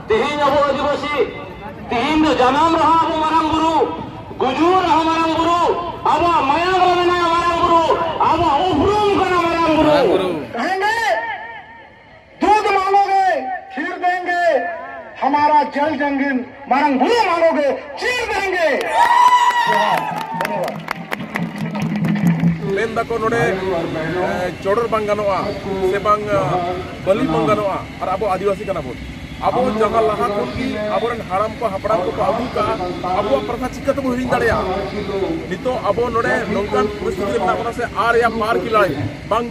तेहें अब आदिवासी तेहें जनाम रहा अब मारांग बुरु गुजूर रहा मारांग बुरु अब मायांग रहा मारांग बुरु अब उभरूम करना मारांग बुरु कहेंगे दूध मांगोगे खीर देंगे, हमारा जल जंगीन मारांग बुरु मांगोगे चीर देंगे। लेन दाको नोडे चोडर बांग गानोआ से बांग बलि बांग गानोआ और अब आदिवासी कना बोल अब जगह लहा की अब हाराम को हपड़ाम को आगू का अब प्रथा चिकत हिड़ी दाड़िया नितो अब नोडे नौकान परिस्थिति में से आर या पार की लड़ाई बांग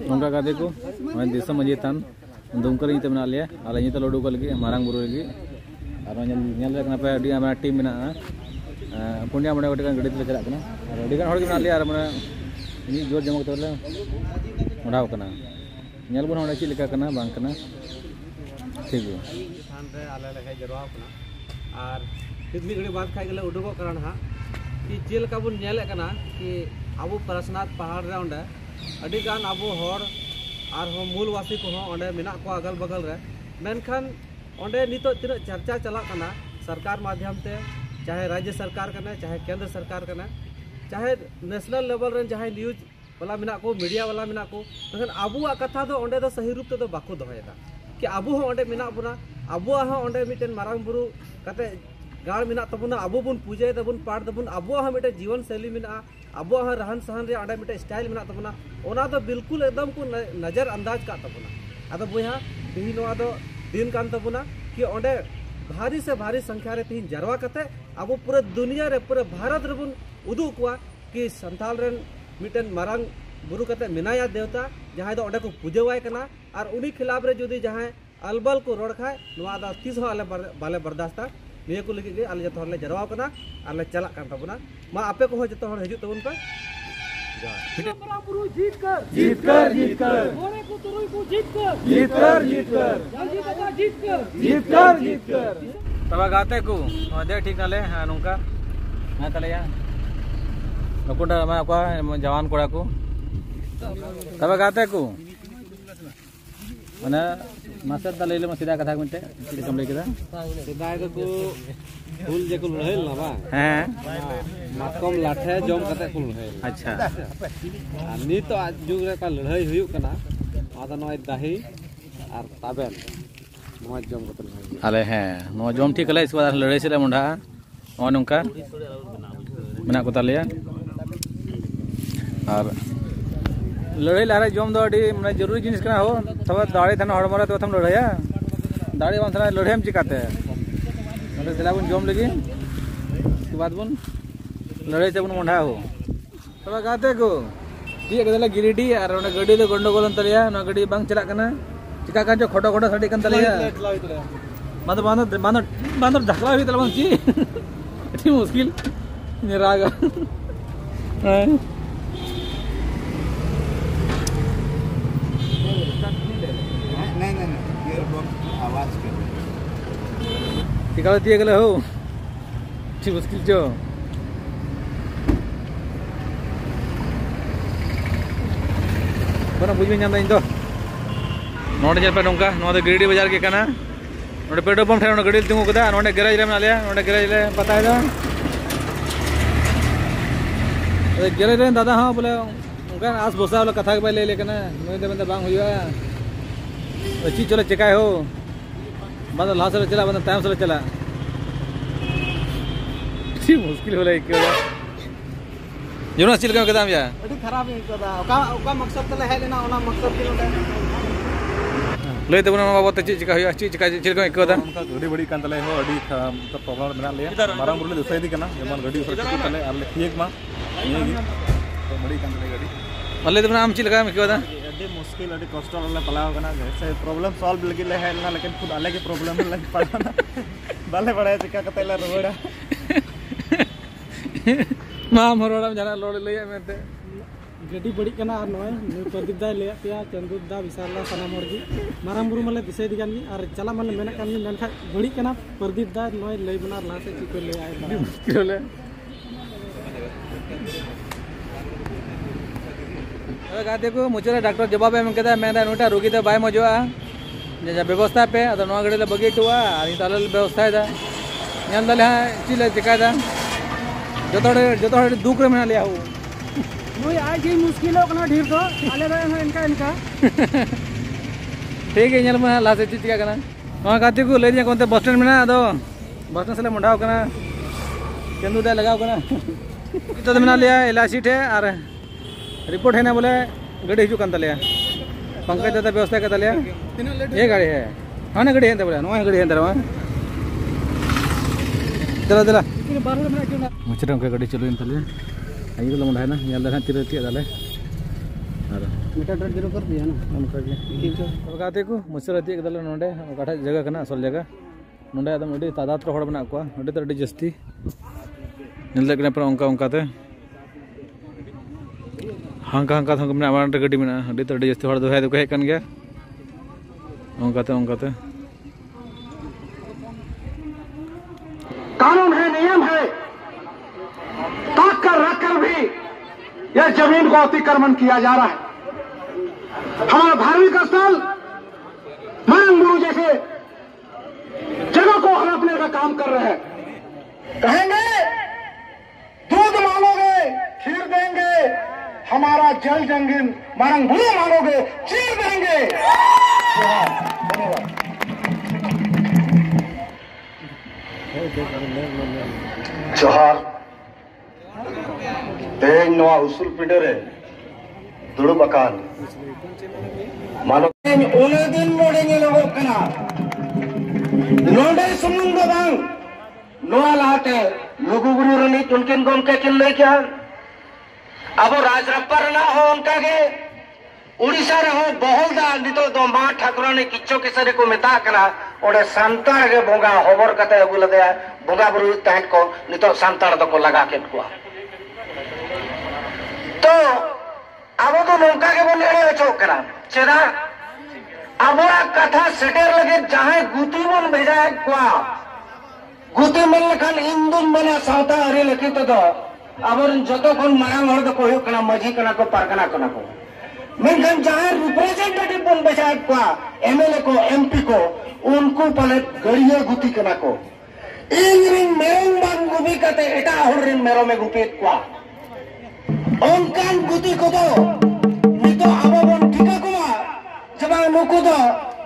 नौका गाते को दिसम मजी तान दुमकर इन तेमना लिया आले इन ते लड्डू को लगी मारांग बुरु लगी और नेल रे पे अडी आमा टीम मेना पुण्या मने गोटे गडी ते चला कना और अडी गान हड़ के लिया और माने नि जोर जमक तले मडाव कना नेल बन हड़ चिलिका कना बांग कना ठीक है थान रे आले लगे जरवा कना और कितनी घड़ी बात खाई गले उडुको कारण हा कि जेल का बुन नेले कना कि अब परसनाथ पहाड़ रे ओंडे अडी गान अब हर और हो मूलवासी को हो ओंडे मेना को अगल बगल रे मेनखान ओंडे नितो तिना चर्चा चला कना सरकार माध्यम ते चाहे राज्य सरकार कना चाहे केंद्र सरकार कना चाहे नेशनल लेवल रे चाहे न्यूज वाला मेना को मीडिया वाला मेना को लेकिन अबुआ कथा दो ओंडे दो सही रूप ते दो बाको दोहयदा कि अबु हो ओंडे मेना बुना अबुआ हो ओंडे मिटेन मारांग बुरु कते गाड़ मेना तबुना अबु बुन पूजे तबुन पाड़ तबुन अबुआ हो मिटे जीवन शैली मेना अबुआ हो रहन सहन रे ओंडे मिटे स्टाइल मेना तबुना ओना तो बिल्कुल एकदम को नजर अंदाज का तबुना आदो बुया तिही नोआ दो दिन कान तबुना कि ओंडे भारी से भारी संख्या रे तिही जरवा कते अब पूरे दुनिया रे पूरे भारत रे बुन उदु कुआ कि संथाल रे मिटेन मारांग बुरु कते मेनाया देवता जहां दो ओंडे को पूजेवाय कना और उनी खिलाफ रे जुदी जहां अलबल को रोड खाए नोआ दा तीस हो आले बाले बर्दाश्त निये को लगी आले जतो हरले जरवा कना आले चला कान तबुना मा आपे को हो जतो हर हजु तबुन पे मारांग बुरु जीत कर मोरे को तुरुई को जीत कर जल्दी बता जीत कर तब गाते को दे ठीक नाले नौका हाँ तले या नकुंडा मैं को जवान कोड़ा को तब गाते को माने मास्टर तले ले सीधा कथा मिनटे कम ले केदा सीधा को फूल जे को लहल ना बा हां मातकम लाठे जम कते को लहल अच्छा नी तो आज जुग रे का लड़ाई हुयु कना आदा नय दाही और ताबेन नय जम कते आले हैं नय जम ठीक ले इस बार लड़ाई से मुंडा और नौका मेना को तालिया और लड़ाई लारे जम दो अडी माने जरूरी जिनिस कना हो तब दाड़ी थाना हड़मरा तो थम लड़ाया दाड़ी बन थाना लड़ाई हम चिकाते मतलब दिला बन जम लगी उसके बाद बन लड़ाई से बन मुंडा हो तब गाते को ये कदला गिरिडी और ओने गडी दो गंडगोल तलिया ना गडी बांग चला कना चिका का जो खोटो खोटो सडी कन तलिया मानो मानो मानो मानो ढकला भी तलबन ची इतनी मुश्किल निराग नहीं आवाज कर टिकालो तिए गले हो ची मुश्किल जो बना बुझ में नाम इन दो नोडे जल पे नौका नोडे गिरिडी बाजार के कना नोडे पेट्रोल पंप ठे नोडे गड़ी तिंगु कदा नोडे गैरेज रे नालिया नोडे गैरेज ले पता है गैरेज रे दादा हां बोले उनका आस भरोसा वाला कथा के ले लेकना नोय दे बंदा बांग हुआ अच्छी चलो चकाय हो बंदा लास से चला बंदा टाइम से चला सी मुश्किल होला एक यूनिवर्सिटी का कदम या अडी खराब है कदा ओका मकसद तले है लेना ओना मकसद के ले तबना बाबा त चीज का हुआ चीज का कदा उनका गडी बड़ी कान तले हो अडी तो प्रॉब्लम बना लिया मारांग बुरले दुसई दी कना जमान गडी उस तले आले ठीक मा ये तो बड़ी कान तले गडी अले तबना आम चीज लगा में कदा अडी मुश्किल अडी कष्ट वाला पलाव कना से प्रॉब्लम सॉल्व लगी ले है ना लेकिन खुद अलग के प्रॉब्लम लग पड़ा बाले बड़ा चिका कतला रोड़ा मां मरोड़ा में जाना लोड़ ले मेते गड्डी बड़ी कना और नय प्रदीप दा ले पे चंदू दा विशाल दा सनाम हर जी मारांग बुरु मले दिसे दिगान जी और चला मले मेना कान जी मेनखा बड़ी कना प्रदीप दा नय लई बना ला से चिको ले आए मुश्किल है गाते को मुझे डॉक्टर जवाब एम केदा मेना नोटा रोगी दे बाय मजवा जे व्यवस्था पे अद नो गडे बगे टुआ आणि ताल व्यवस्था है ᱧᱮᱞ ᱫᱟᱞᱮ ᱪᱤᱞᱮ ᱪᱮᱠᱟᱭᱫᱟ ᱡᱚᱛᱚ ᱦᱚᱲ ᱫᱩᱠ ᱨᱮ ᱢᱮᱱᱟᱜ ᱞᱮᱭᱟ ᱱᱩᱭ ᱟᱡ ᱜᱮ ᱢᱩᱥᱠᱤᱞᱚᱜ ᱠᱟᱱᱟ ᱰᱷᱤᱨ ᱫᱚ ᱟᱞᱮ ᱫᱚ ᱤᱱᱠᱟ ᱴᱷᱤᱠ ᱜᱮ ᱧᱮᱞ ᱢᱟ ᱞᱟᱦᱟ ᱥᱮᱫ ᱪᱮᱫ ᱪᱤᱠᱟ ᱠᱟᱱᱟ ᱱᱚᱣᱟ ᱜᱟᱛᱮ ᱠᱚ ᱞᱟᱹᱭ ᱫᱤᱧᱟ ᱠᱚ ᱚᱱᱛᱮ ᱵᱟᱥ ᱥᱴᱮᱱᱰ ᱢᱮᱱᱟᱜᱼᱟ ᱟᱫᱚ ᱵᱟᱥ ᱥᱴᱮᱱᱰ ᱥᱮᱞᱮ ᱢᱚᱸᱰᱟᱣ ᱠᱟᱱᱟ ᱪᱟᱸᱫᱩ ᱫᱟᱭ ᱞᱟᱜᱟᱣ ᱠᱟᱱᱟ ᱱᱤᱛᱚᱜ ᱫᱚ ᱢᱮᱱᱟᱜ ᱞᱮᱭᱟ एलआईसी ᱴᱷᱮ ᱟᱨ रिपोर्ट है ना बोले गाड़ी हिजू कान तलेया पंकज दादा व्यवस्था का तलेया ये गाड़ी है हाँ ना गाड़ी है बोले नवा गाड़ी है दरवा चला चला मुझे उनका गाड़ी चलो इन तले आई तो लमड़ा है ना यार लगा तीर तीर डाले अरे मीटर डर जरूर कर दिया ना उनका के अब गाते को मुझे रहती है दले नोंडे काठा जगह कना असल जगह नोंडे एकदम अडी तादात रो हड़ बना को अडी तो अडी जस्ती निल कना पर उनका उनका ते हांका हांका थंग में आवान गाड़ी में अडी तो अडी जस्ती हड़ दो है तो कहे कन गया उनका ते कानून है, नियम है, ताक कर रख कर भी यह जमीन को अतिक्रमण किया जा रहा है। हमारा धार्मिक स्थल मारंग बुरु जैसे जगह को हड़पने का काम कर रहे हैं। कहेंगे दूध मांगोगे खीर देंगे, हमारा जल जंगल मारंग बुरु मांगोगे चीर देंगे। जोहार तेज नवा उसूल पिंडरे दुड़ुब अकान मानो ओने दिन नोडे ᱧᱮᱞᱚᱜ ᱠᱟᱱᱟ नोडे सुमुंग दो बांग नोआ लाटे लुगु बुरु रनी तुनकिन गमके किन ले क्या अब राजरप्पा रना हो उनका के उड़ीसा रे हो बहुलदा नितो दो मा ठाकुरानी किच्चो केसरे को मेता कना ओडे सांतार के बोंगा होबर कते अगुल दे बोंगा बुरु तहत को नितो सांतार दो को लगा के को तो अब तो नौका के बोले चौक करा चेदा अब कथा सेटेर लगे जहां गुती मन भेजा को गुती मन लखन इंदुन बना सावता अरे लखी तो अब जतो कोन मांग हर दो को कना मजी कना को पारकना कना को मेनखान जहां रिप्रेजेंटेटिव बन बचा को एमएलए को एमपी को उनको पले गड़िया गुती कना को इंग्रिंग मेरंग बांग गुबी कते एटा हरिन मेरो में गुपीत को ओनकान गुती को तो नितो आबो बन ठिका को जब नुको तो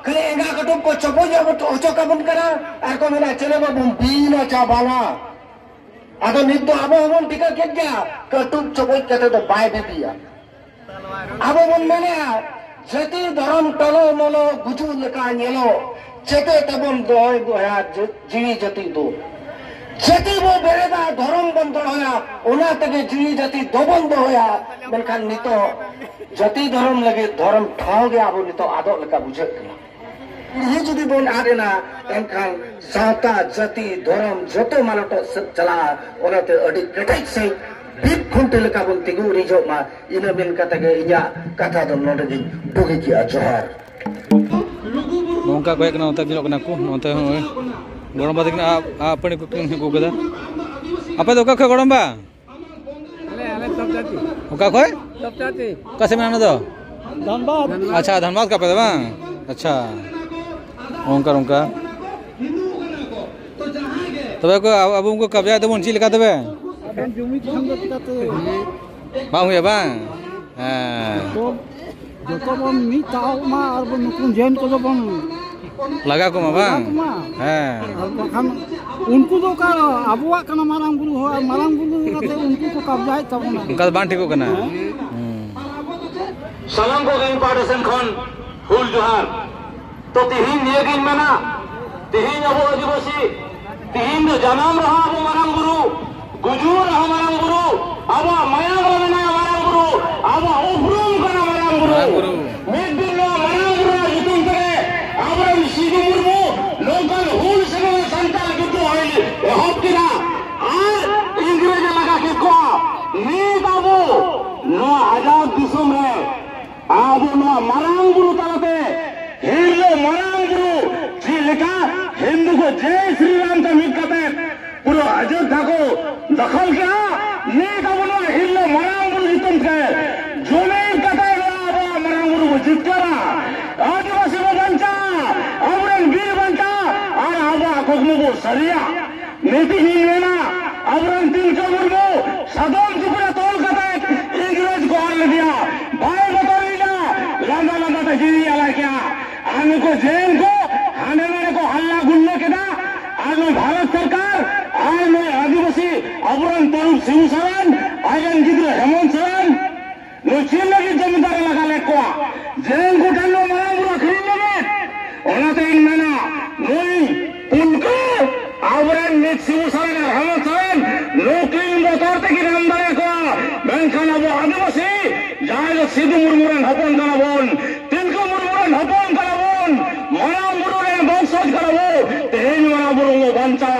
खले एंगा कटुम को चपो जब ओचो का बन करा आर को मेना चले बम बीना चाबाला आदो नितो आबो बन ठिका के गया कटुम चपो कते तो बाय दे दिया अब मन मैंने जते धर्म टलो मलो गुजू लका नेलो जते तबम दोय दोया जीवी जति दो जति वो बेरेदा धर्म बंद होया ओना तके जीवी जति दो बंद होया मेनखान नितो जति धर्म लगे धर्म ठाव गया अब नितो आदो लका बुझे ये जुदी बोन आदेना एनखान साता जति धर्म जतो मानतो चला ओनाते अडी केटाई से बीप खुंटे लका बन तिगु रिजो मा इन बिन कथा के इया कथा दो नोटे दी बुगी की जोहार नौका को एक नौता दिलो कना को नौता होय गड़म बात आ अपने को गदा आपे तो का गड़म बा अले सब जाती ओका कोय सब जाती कसे में आना दो धनबाद अच्छा धनबाद का पे बा अच्छा ओंका तबे को अब उनको कब्जा देबो ची लगा देबे जमी हम करते बा हुए बा हां तो जो तो बम मी ताव मा और बम कुन जैन को बम लगा को बा हां हम उनको तो का अबुआ कना मारांग गुरु हो मारांग गुरु कते उनको को कब्जा है तब उनका बांध ठीक कना सलाम को गई पार्टीशन खन फुल जोहार तो तिहिन नियगिन मना तिहिन अबो आदिवासी तिहिन जनाम रहा अबो मारांग गुरु गुजूर रहा मारांग गुरु अब मयांग रहा मारांग गुरु अब उफरूम कना मारांग गुरु मेदिलो मारांग गुरु युतुम करे अब सीधु मुर्मू लोकल हुल से संताल गुरु होइल हब किना आ इंग्रेज लगा के को नी बाबू 9000 उनको जय श्री राम का मिल करते पूरा अयोध्या को दखल किया नीक अपना हिल्लो मरांगुरु जितम के जमीन कते मरांगुरु को जीत करा आदिवासी को बंचा अबरन वीर बंचा और आबा कोकमो को सरिया नीतिहीन मेना अबरन तिलका मुर्मू सदम टुकड़ा तोल कते इंग्रेज को हार दिया भाई बतौलीना लंदा लंदा तजीरी आला क्या आने को जेल को आने वाले को हल्ला गुल्ला के ना आज में भारत सरकार आज में आदिवासी अबरन तरुण सिंह सरन आजन गिद्र हेमंत सरन चीन लगी जमींदार लगा ले को जेल को डालो मरांगुरु खरीद लगे ओनाते इन मेना नोई पुलको अबरन नित सिंह सरन हेमंत सरन लोकिन बतौरते की नामदारे को बैंखाना वो आदिवासी जाए सिद्धू मुर्मुरन हपन कना बोन तिलका मुर्मुरन हपन कना बोन मरांगुरु रे बंशज कना वो तेन मरांगुरु को बंचा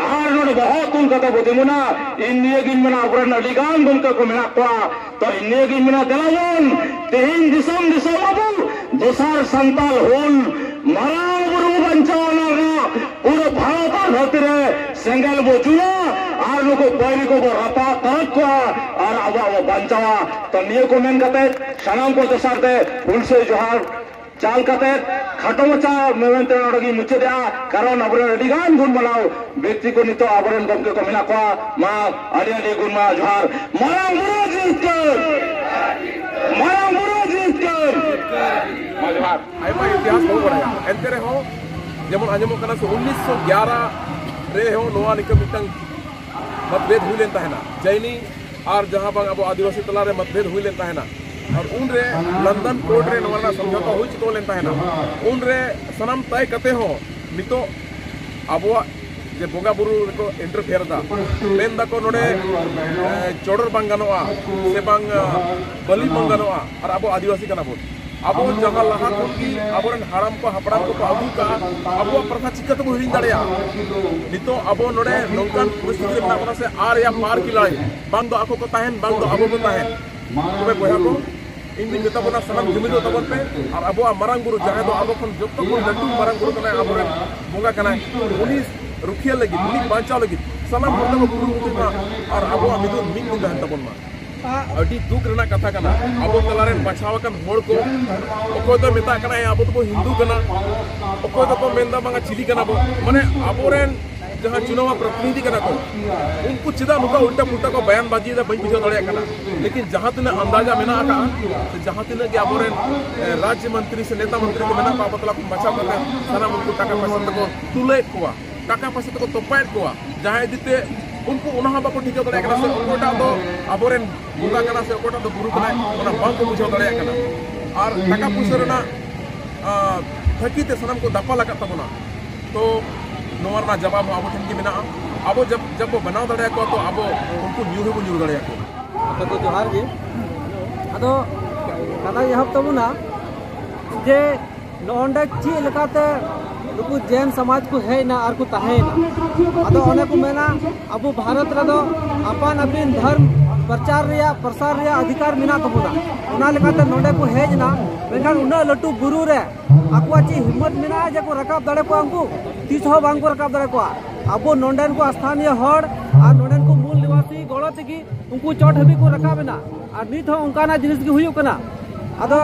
आर नोड बहुत तुम कथा बोतेमुना इन्निए गिन मना अबरन अडिगान गुमका को मेना को तो इन्निए गिन मना देलावन तेन दिसम दिसम अबु दोसार संताल होल मरांगुरु बंचाना पूरा भारत धरती रे सेंगल बोचुआ आर नुको पैरी को रपा तरक को और अब वो बंचावा तो निये को मेन कते सलाम को दोसार दे फूल से जोहार चाल कते खाटो मचा मेवेंते नडगी मुचे दिया कारण अबरन अडिगान गुण बनाओ व्यक्ति को नितो अबरन गमके को मिना को मा अडिया गुण मा जोहार मरांगुरु जीतकर मा जोहार आयमा इतिहास हो बड़ा एंते रे हो जेमन आंजमो कना से 1911 रे हो नोआ निकम मिटंग मतभेद हुई लेता है ना जैनी और जहां बांग अब आदिवासी तला रे मतभेद हुई लेता है ना और उन रे लंदन कोर्ट रे नवरना समझौता हुई चिको लेता है ना उन रे सनम तय कते हो नितो अबवा जे बोगा बुरु को इंटरफेयर दा मेन दा को नोडे चोडर बांगानोआ से बांग बलि बांगानोआ और अब आदिवासी कना बोल अब जगह लहा की अबरन हाराम को हपड़ाम को अबू का अब प्रथा चिकत को हिरिन दड़िया नितो अब नोडे नौकान परिस्थिति में ना से आर या पार की लड़ाई बांग दो आको को ताहेन बांग दो अबो को ताहेन तबे बया को इन मेता बना सनम जुमिदो तबन पे और अब मरांगुरु जहां दो अब खन जब तक लड्डू मरांगुरु कना अबरन बोगा कना उनी रुखिया लगी उनी बांचा लगी सनम होते को गुरु मुतना और अब मिदु मिंग गुंगा तबन मा अडी दुख रना कथा कना अब तलारे बचाव कन होड़ को ओको तो मेता कना अब तो हिंदू कना ओको तो मेंदा बांगा चिली कना बो माने अबोरेन जहां चुनाव प्रतिनिधि कना को उनको चिदा नुका उल्टा पुल्टा को बयानबाजी दा बई बुझो दड़े कना लेकिन जहां तने अंदाजा मेना का जहां तने के अबोरेन राज्य मंत्री से नेता मंत्री को मेना का बतला को बचाव करते सारा उनको टाका पैसा को तुले को टाका पैसा को तोपायत को जहां दिते उनको उन्हा बाको ठीक दड़े कना से ओकोटा दो अबोरेन बुला कना से ओकोटा दो गुरु कना ओना बांग को बुझो दड़े कना और टाका पैसा रना थकीते सनम को दपा लगा तबना तो नोरना जवाब अब ठन की मिना अब जब वो बनाव दड़े को तो अब उनको न्यूर को न्यूर दड़े को तो जोहार जी अदो कदा यहब तबुना जे नोंडे ची लेकाते नुकु जैन समाज को है ना और को ताहे ना अदो ओने को मेना अब भारत रदो अपन अपिन धर्म प्रचार रिया प्रसार रिया अधिकार मिना तबुना ओना लेकाते नोंडे को हेज ना मेखान उना लटू गुरु रे आकुआ ची हिम्मत मिना जे को रकाब दड़े को अंकु तीस हो बांग को रकाब दड़े को अब नोंडेन को स्थानीय हड़ और नोंडेन को मूल निवासी गड़ो तेगी उनको चोट हबी को रकाब ना और नित हो उनकाना जिनिस की हुई कना अदो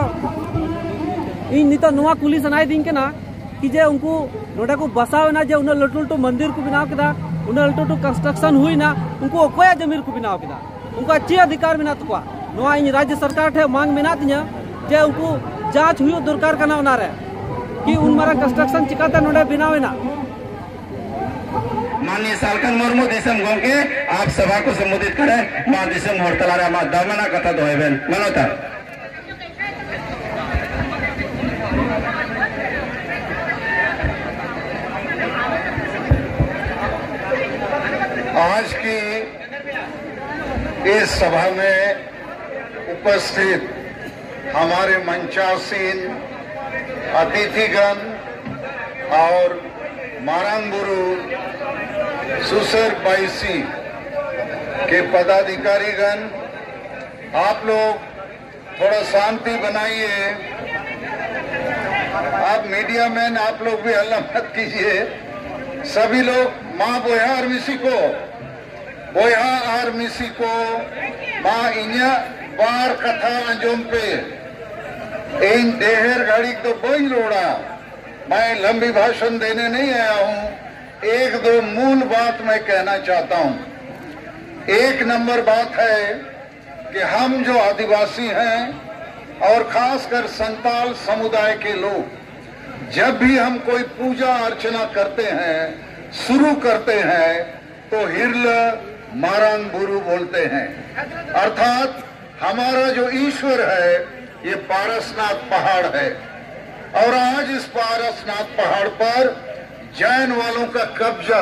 इन नित नुआ कुली सनाई दिन केना कि जे उनको नोडे को बसाव ना जे उना लटू लटू मंदिर को बनाव केदा उना लटू लटू कंस्ट्रक्शन हुई ना उनको कोया जमीर को बनाव केदा उनका ची अधिकार मिना तको नुआ इन राज्य सरकार ठे मांग मिना तिया जे उनको जांच हुई दरकार कना उना रे कि उन मारा कंस्ट्रक्शन चिकाता नोडे बनावे ना माननीय सालकन मुर्मू देशम गोंके आप सभा को संबोधित करें मां देशम हड़ताल मा दमना कथा दोहेबेन मनोता आज की इस सभा में उपस्थित हमारे मंचासीन अतिथिगण और मारांगुरु सुसर बाईसी के पदाधिकारीगण, आप लोग थोड़ा शांति बनाइए। आप मीडिया मैन, आप लोग भी हल्ला मत कीजिए। सभी लोग माँ बोया आर्मिसी को माँ इन्या बार कथा अंजुम पे इन देहर गाड़ी तो बन रोड़ा। मैं लंबी भाषण देने नहीं आया हूँ, एक दो मूल बात मैं कहना चाहता हूँ। एक नंबर बात है कि हम जो आदिवासी हैं और खासकर संताल समुदाय के लोग, जब भी हम कोई पूजा अर्चना करते हैं, शुरू करते हैं, तो हिरल मारंग बुरु बोलते हैं। अर्थात हमारा जो ईश्वर है ये पारसनाथ पहाड़ है और आज इस पारसनाथ पहाड़ पर जैन वालों का कब्जा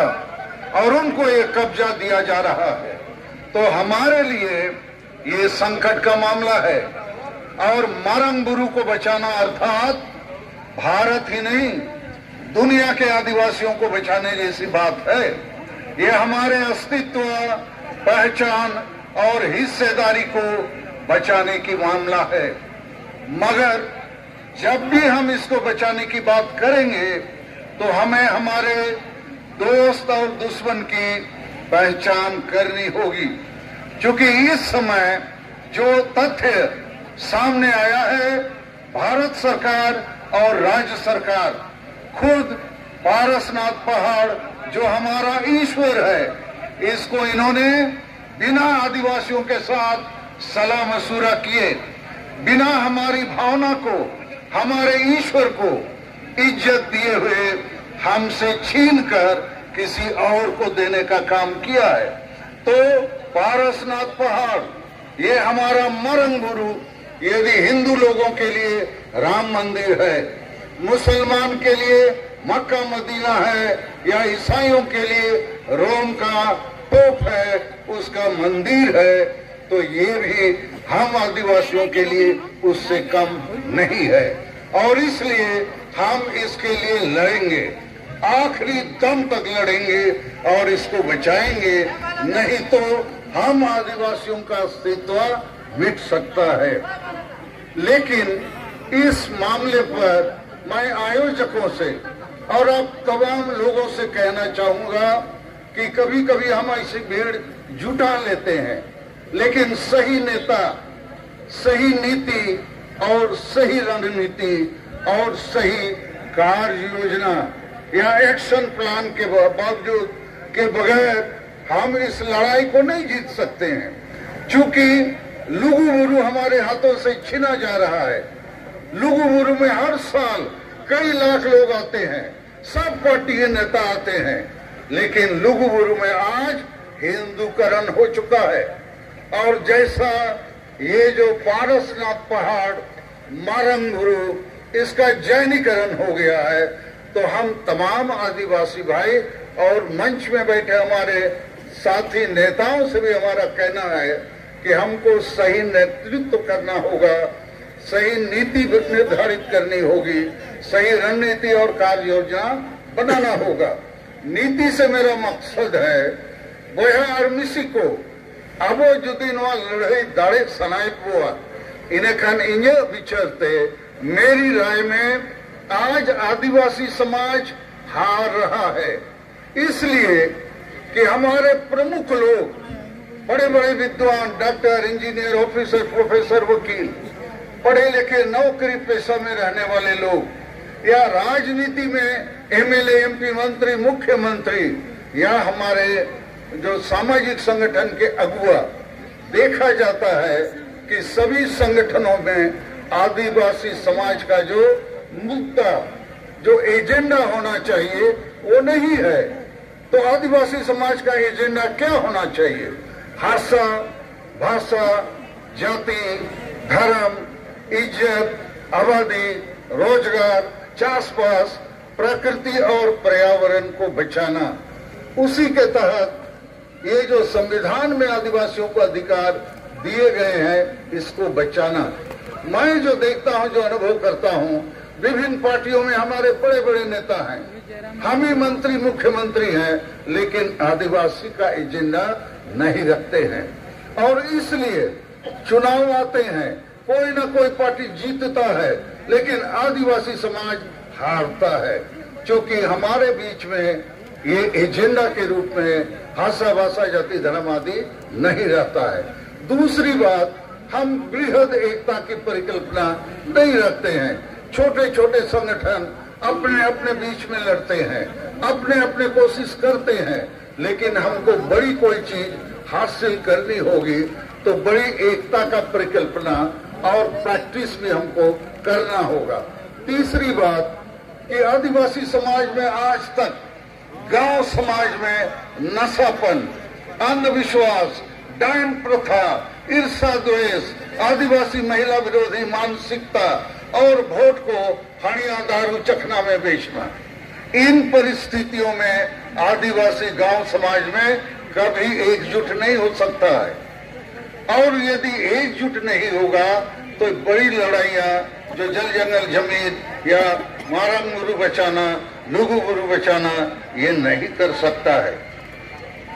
और उनको ये कब्जा दिया जा रहा है। तो हमारे लिए ये संकट का मामला है और मारंग बुरु को बचाना अर्थात भारत ही नहीं दुनिया के आदिवासियों को बचाने जैसी बात है। ये हमारे अस्तित्व, पहचान और हिस्सेदारी को बचाने की मामला है। मगर जब भी हम इसको बचाने की बात करेंगे तो हमें हमारे दोस्त और दुश्मन की पहचान करनी होगी, क्योंकि इस समय जो तथ्य सामने आया है, भारत सरकार और राज्य सरकार खुद पारसनाथ पहाड़ जो हमारा ईश्वर है, इसको इन्होंने बिना आदिवासियों के साथ सलाह मशूरा किए, बिना हमारी भावना को, हमारे ईश्वर को इज्जत दिए हुए हमसे छीनकर किसी और को देने का काम किया है। तो पारसनाथ पहाड़ ये हमारा मारंग बुरु यदि हिंदू लोगों के लिए राम मंदिर है, मुसलमान के लिए मक्का मदीना है या ईसाइयों के लिए रोम का पोप है, उसका मंदिर है, तो ये भी हम आदिवासियों के लिए उससे कम नहीं है। और इसलिए हम इसके लिए लड़ेंगे, आखिरी दम तक लड़ेंगे और इसको बचाएंगे, नहीं तो हम आदिवासियों का अस्तित्व मिट सकता है। लेकिन इस मामले पर मैं आयोजकों से और अब तमाम लोगों से कहना चाहूंगा कि कभी कभी हम ऐसी भीड़ जुटा लेते हैं, लेकिन सही नेता, सही नीति और सही रणनीति और सही कार्य योजना या एक्शन प्लान के बावजूद के बगैर हम इस लड़ाई को नहीं जीत सकते हैं, क्योंकि लुगु बुरु हमारे हाथों से छीना जा रहा है। लुगु बुरु में हर साल कई लाख लोग आते हैं, सब पार्टी के नेता आते हैं, लेकिन लुगु बुरु में आज हिंदूकरण हो चुका है। और जैसा ये जो पारसनाथ पहाड़ मारंग बुरु इसका जैनीकरण हो गया है, तो हम तमाम आदिवासी भाई और मंच में बैठे हमारे साथी नेताओं से भी हमारा कहना है कि हमको सही नेतृत्व करना होगा, सही नीति निर्धारित करनी होगी, सही रणनीति और कार्य योजना बनाना होगा। नीति से मेरा मकसद है बोया आर्मिसी को अब जुदी नवा लड़ाई दाड़े सनायक हुआ इन्हें खान इन्हें विचरते मेरी राय में आज आदिवासी समाज हार रहा है, इसलिए कि हमारे प्रमुख लोग, बड़े बड़े विद्वान, डॉक्टर, इंजीनियर, ऑफिसर, प्रोफेसर, वकील, पढ़े लिखे नौकरी पेशा में रहने वाले लोग या राजनीति में एमएलए, एमपी, मंत्री, मुख्यमंत्री या हमारे जो सामाजिक संगठन के अगुआ, देखा जाता है कि सभी संगठनों में आदिवासी समाज का जो मुद्दा, जो एजेंडा होना चाहिए वो नहीं है। तो आदिवासी समाज का एजेंडा क्या होना चाहिए? भाषा, जाति, धर्म, इज्जत, आबादी, रोजगार, चासपास, प्रकृति और पर्यावरण को बचाना। उसी के तहत ये जो संविधान में आदिवासियों को अधिकार दिए गए हैं, इसको बचाना। मैं जो देखता हूं, जो अनुभव करता हूं, विभिन्न पार्टियों में हमारे बड़े बड़े नेता हैं, हम ही मंत्री, मुख्यमंत्री हैं, लेकिन आदिवासी का एजेंडा नहीं रखते हैं। और इसलिए चुनाव आते हैं, कोई ना कोई पार्टी जीतता है, लेकिन आदिवासी समाज हारता है, क्योंकि हमारे बीच में ये एजेंडा के रूप में भाषा भाषा जाति धर्म आदि नहीं रहता है। दूसरी बात, हम बृहद एकता की परिकल्पना नहीं रखते हैं। छोटे छोटे संगठन अपने अपने बीच में लड़ते हैं, अपने अपने कोशिश करते हैं, लेकिन हमको बड़ी कोई चीज हासिल करनी होगी तो बड़ी एकता का परिकल्पना और प्रैक्टिस भी हमको करना होगा। तीसरी बात कि आदिवासी समाज में आज तक गांव समाज में नशापन, अंधविश्वास, डायन प्रथा, ईर्षा द्वेष, आदिवासी महिला विरोधी मानसिकता और वोट को हणिया दारू चखना में बेचना, इन परिस्थितियों में आदिवासी गांव समाज में कभी एकजुट नहीं हो सकता है। और यदि एकजुट नहीं होगा तो बड़ी लड़ाइयां जो जल जंगल जमीन या मारंग गुरु बचाना, लुगु गुरु बचाना, ये नहीं कर सकता है।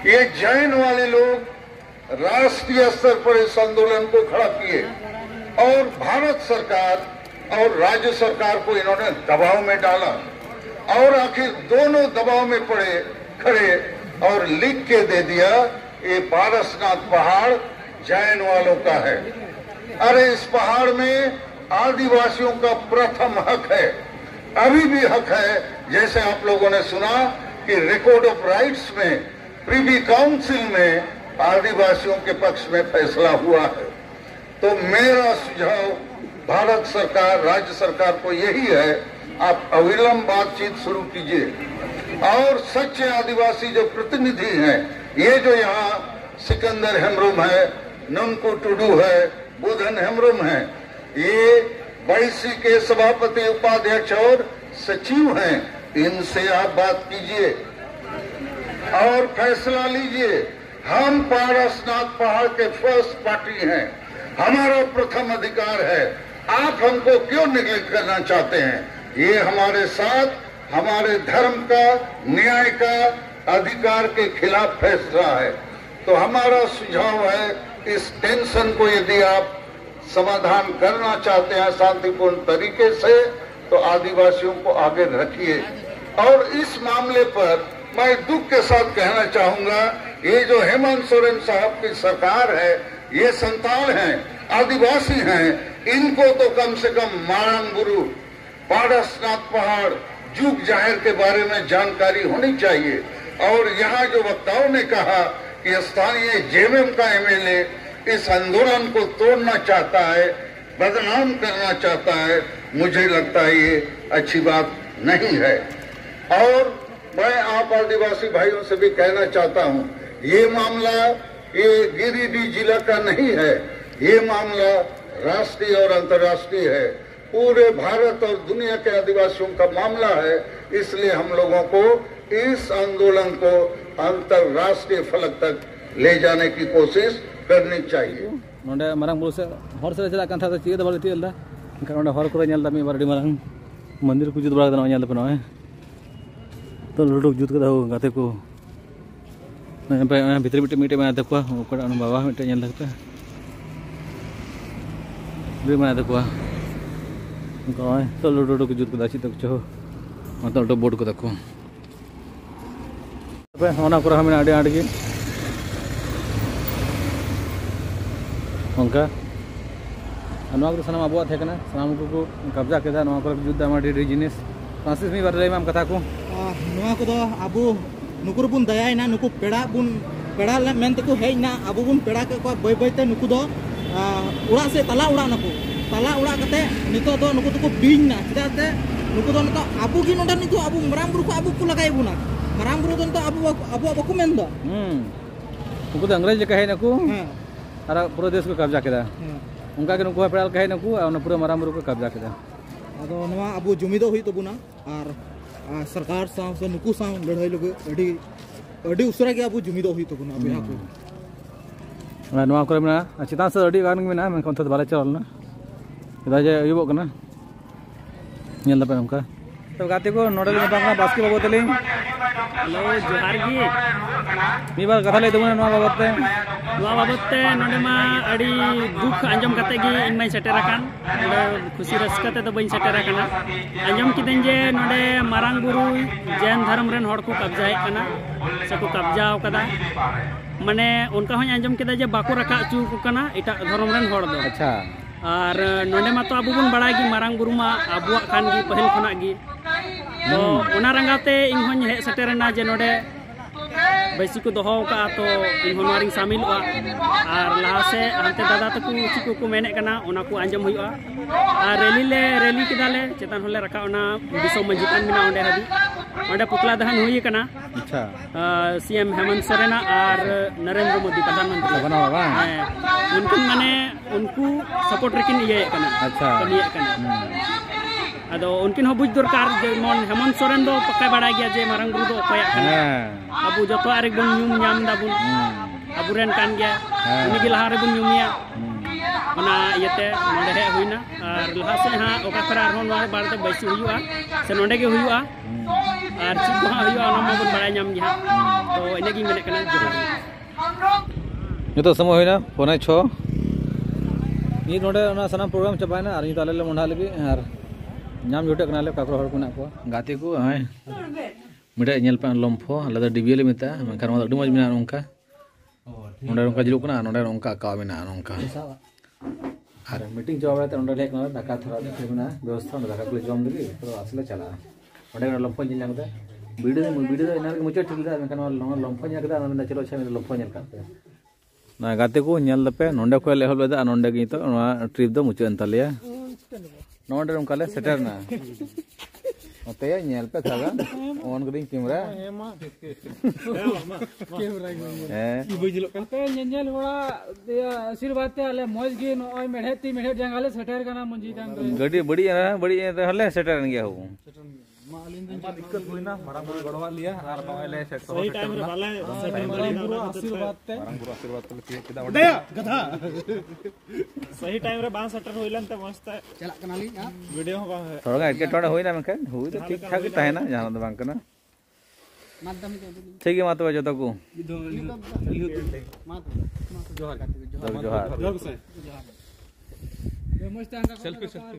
ये जैन वाले लोग राष्ट्रीय स्तर पर इस आंदोलन को खड़ा किए और भारत सरकार और राज्य सरकार को इन्होंने दबाव में डाला और आखिर दोनों दबाव में पड़े खड़े और लिख के दे दिया ये पारसनाथ पहाड़ जैन वालों का है। अरे इस पहाड़ में आदिवासियों का प्रथम हक है, अभी भी हक है। जैसे आप लोगों ने सुना कि रिकॉर्ड ऑफ राइट्स में प्रिवी काउंसिल में आदिवासियों के पक्ष में फैसला हुआ है। तो मेरा सुझाव भारत सरकार, राज्य सरकार को यही है, आप अविलंब बातचीत शुरू कीजिए और सच्चे आदिवासी जो प्रतिनिधि हैं, ये जो यहाँ सिकंदर हेम्ब्रोम है, नंकू टुडू है, बुधन हेम्ब्रोम है, ये बाईसी के सभापति, उपाध्यक्ष और सचिव हैं, इनसे आप बात कीजिए और फैसला लीजिए। हम पारसनाथ पहाड़ के फर्स्ट पार्टी हैं, हमारा प्रथम अधिकार है, आप हमको क्यों निगलेक्ट करना चाहते हैं? ये हमारे साथ हमारे धर्म का, न्याय का, अधिकार के खिलाफ फैसला है। तो हमारा सुझाव है, इस टेंशन को यदि आप समाधान करना चाहते हैं शांतिपूर्ण तरीके से, तो आदिवासियों को आगे रखिए। और इस मामले पर मैं दुख के साथ कहना चाहूंगा, ये जो हेमंत सोरेन साहब की सरकार है, ये संताल हैं, आदिवासी हैं, इनको तो कम से कम मारंग गुरु, पारसनाथ पहाड़, जुग जाहिर के बारे में जानकारी होनी चाहिए। और यहाँ जो वक्ताओं ने कहा कि स्थानीय जेएमएम का एमएलए इस आंदोलन को तोड़ना चाहता है, बदनाम करना चाहता है, मुझे लगता है ये अच्छी बात नहीं है। और मैं आप आदिवासी भाइयों से भी कहना चाहता हूँ, ये मामला ये गिरिडीह जिला का नहीं है, ये मामला राष्ट्रीय और अंतर्राष्ट्रीय है, पूरे भारत और दुनिया के आदिवासियों का मामला है। इसलिए हम लोगों को इस आंदोलन को अंतर्राष्ट्रीय फलक तक ले जाने की कोशिश करनी चाहिए। नोंडे मारंग बुरु से हर से चला कान था तो चीज दबाल तियलदा एनखान नोंडे हर को नेलदा मी बारडी मारंग मंदिर को जुत बड़ा दना नेल पे नय तो लुडुक जुत कदा हो गाते को पे भीतर बिटे मीटे में देखवा ओकड़ा अनु बाबा मिटे नेल लगता बे में देखवा गाय तो लुडुक जुत कदा ची तक छो मतलब तो बोर्ड को देखो पे होना को हमें आडे आडगे उनका अनुवाग सनम अब सनाम को कब्जा के जुद्ध ढेर जिनिस फ्रांसिस मी बार लेम कथा को अब नुकुर बुन दयाना नुकु पेड़ा बुन पेड़ा मेनते को हेजना अब बुन पेड़ा के बै बैते नुकु दो उड़ा से तला उड़ा नको तला उड़ा कते नितो दो नुकु तो बीना चेदाते नुकु दो नितो अब की नोडा नितो अब मराम बुरु को अब को लगाय बुना मराम बुरु दो अब बको मेन दो नुकु अंग्रेज के है नको अरे पूरा देश को कब्जा केदा उनका के नुकु पेड़ाल कहे नुकु और पूरा मराम बुरु को कब्जा केदा अदो नवा अब जुमिदो हुई तो बुना और सरकार साव से नुकु साव लड़ाई लोग अड़ी उसरा के अब जुमिदो हुई तो बुना अब यहां को नवा करे में चितान से अड़ी गान में ना मैं कोन बाले चलना इदा जे युबो कना नेल पे उनका तो गाते को नोडल बास्की बाबू तलिंग हेलो जोहार गी मीबार कथा ले तबना नवा बाबते नोडे मा अड़ी दुख आंजम कते गी इन मैं सेटेर अकान खुशी रस्का ते तो बइन सेटेर अकाना आंजम किदें जे नोडे मारांग बुरु जैन धर्म रेन हड़ को कब्जा है कना से को कब्जा कदा माने उनका हों आंजम केदा जे बाको रखा चू को कना इटा धर्म रेन हड़ दो अच्छा और नोडे मा तो अबु बुन बड़ा गी मारांग बुरु मा अबुआ खान गी पहल खना गी तो ओना रंगाते इन हों हे सेटेरना जे नोडे बैसी को दोहो का तो इन होनारिंग शामिल हुआ और लहा से हंते दादा तक चिको को मेने कना ओना को आंजम हुआ और रैली केदाले चेतन होले रखा ओना बिसो मंजिकान मिना ओंडे हबी ओंडे पुतला दहन हुई कना अच्छा सीएम हेमंत सोरेना और नरेंद्र मोदी प्रधानमंत्री बना बाबा उनको माने उनको सपोर्ट रखिन ये कना अच्छा कनिया कना अदो उनकिन हो बुझ दरकार जेमन हेमंत सोरेन दो पक्का बड़ा गया जे मारंग गुरु दो पया कना अबु जतो आरे बन न्यूम नाम दाबुन अबु रेन कान गया उनी गे लहा रे बन न्यूमिया ओना इयते नोंडे हे हुइना और लहा से हां ओका खरा रोन वाले बारते बैसी हुआ से नोंडे गे हुआ और चिक को हुआ ओना मा बन बड़ा नाम गया तो इने गी मेने कना जोहार नितो समय होइना 4:06 नी नोंडे ओना सना प्रोग्राम चबायना और नी ताले ले मोंडा लगी और नाम जुटे कनाले काकरो हड़ कुना को गाते को हाय मिटे नेल पे लम्फो आले डिबियल मेता मेनखान मा अडी मज मेना नोंका नोंडे नोंका जिलुक कना नोंडे नोंका का मेना नोंका और मीटिंग जवाब ते नोंडे लेक ना दाका थोड़ा दे मेना व्यवस्था दाका को जम दगी तो असले चला नोंडे लम्फो जिल नागदा वीडियो इनार के मुचे ठीक दा मेनखान लम्फो नेल कदा ना चलो छे लम्फो नेल काते ना गाते को नेल दपे नोंडे को ले हलबे दा नोंडे गी तो ट्रिप दो मुचे अंतलिया नोंडे नोंकाले सेटर ना ओते नेल पे थागा ऑन करिंग कैमरा बुझलो पे नेल होड़ा आशीर्वाद ते आले मौज गे नय मेढे जंगाले सेटर कना मंजी दान गडी बड़ी हले सेटर गया हो दिक्कत होइना मारा मोर गड़वा लिया और नयले सेट सही टाइम रे वाला आशीर्वाद ते केदा उदय गधा सही टाइम रे बां सेटर होइलन त मस्त चला कनाली वीडियो हो थोड़ा के टोड़ा होइना मेनखान हुई तो ठीक ठाक ताहेना जहां तो बांकना माध्यम ठीक है मातो जतो को जोहार जोहार जोहार सेल्फी